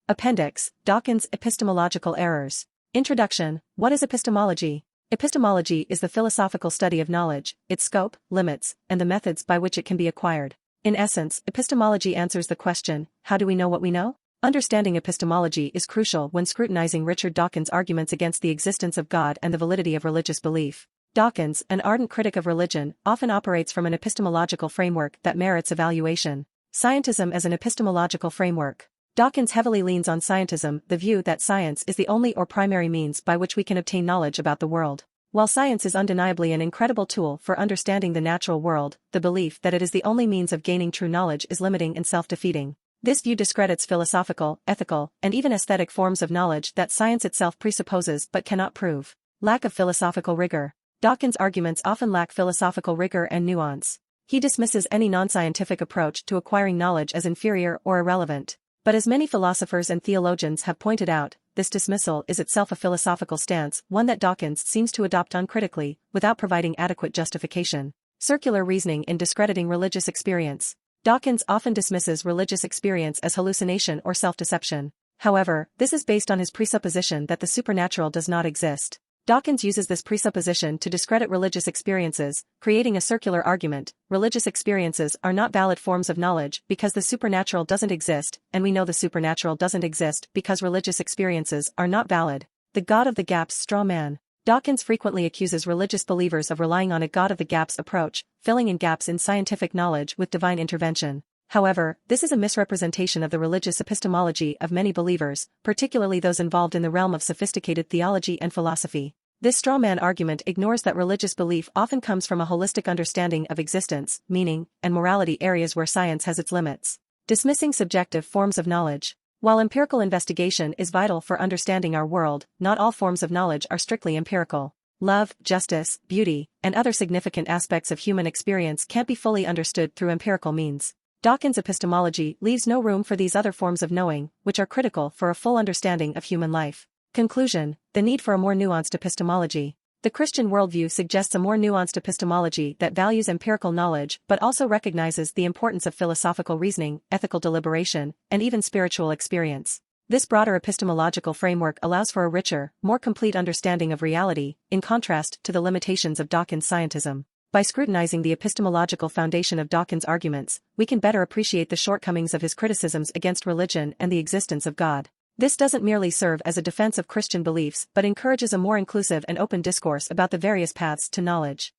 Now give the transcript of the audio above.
Appendix, Dawkins' Epistemological Errors. Introduction. What is epistemology? Epistemology is the philosophical study of knowledge, its scope, limits, and the methods by which it can be acquired. In essence, epistemology answers the question, how do we know what we know? Understanding epistemology is crucial when scrutinizing Richard Dawkins' arguments against the existence of God and the validity of religious belief. Dawkins, an ardent critic of religion, often operates from an epistemological framework that merits evaluation. Scientism as an epistemological framework. Dawkins heavily leans on scientism, the view that science is the only or primary means by which we can obtain knowledge about the world. While science is undeniably an incredible tool for understanding the natural world, the belief that it is the only means of gaining true knowledge is limiting and self-defeating. This view discredits philosophical, ethical, and even aesthetic forms of knowledge that science itself presupposes but cannot prove. Lack of philosophical rigor. Dawkins' arguments often lack philosophical rigor and nuance. He dismisses any non-scientific approach to acquiring knowledge as inferior or irrelevant. But as many philosophers and theologians have pointed out, this dismissal is itself a philosophical stance, one that Dawkins seems to adopt uncritically, without providing adequate justification. Circular reasoning in discrediting religious experience. Dawkins often dismisses religious experience as hallucination or self-deception. However, this is based on his presupposition that the supernatural does not exist. Dawkins uses this presupposition to discredit religious experiences, creating a circular argument. Religious experiences are not valid forms of knowledge because the supernatural doesn't exist, and we know the supernatural doesn't exist because religious experiences are not valid. The God of the Gaps straw man. Dawkins frequently accuses religious believers of relying on a God of the Gaps approach, filling in gaps in scientific knowledge with divine intervention. However, this is a misrepresentation of the religious epistemology of many believers, particularly those involved in the realm of sophisticated theology and philosophy. This straw man argument ignores that religious belief often comes from a holistic understanding of existence, meaning, and morality, areas where science has its limits. Dismissing subjective forms of knowledge. While empirical investigation is vital for understanding our world, not all forms of knowledge are strictly empirical. Love, justice, beauty, and other significant aspects of human experience can't be fully understood through empirical means. Dawkins' epistemology leaves no room for these other forms of knowing, which are critical for a full understanding of human life. Conclusion. The need for a more nuanced epistemology. The Christian worldview suggests a more nuanced epistemology that values empirical knowledge but also recognizes the importance of philosophical reasoning, ethical deliberation, and even spiritual experience. This broader epistemological framework allows for a richer, more complete understanding of reality, in contrast to the limitations of Dawkins' scientism. By scrutinizing the epistemological foundation of Dawkins' arguments, we can better appreciate the shortcomings of his criticisms against religion and the existence of God. This doesn't merely serve as a defense of Christian beliefs but encourages a more inclusive and open discourse about the various paths to knowledge.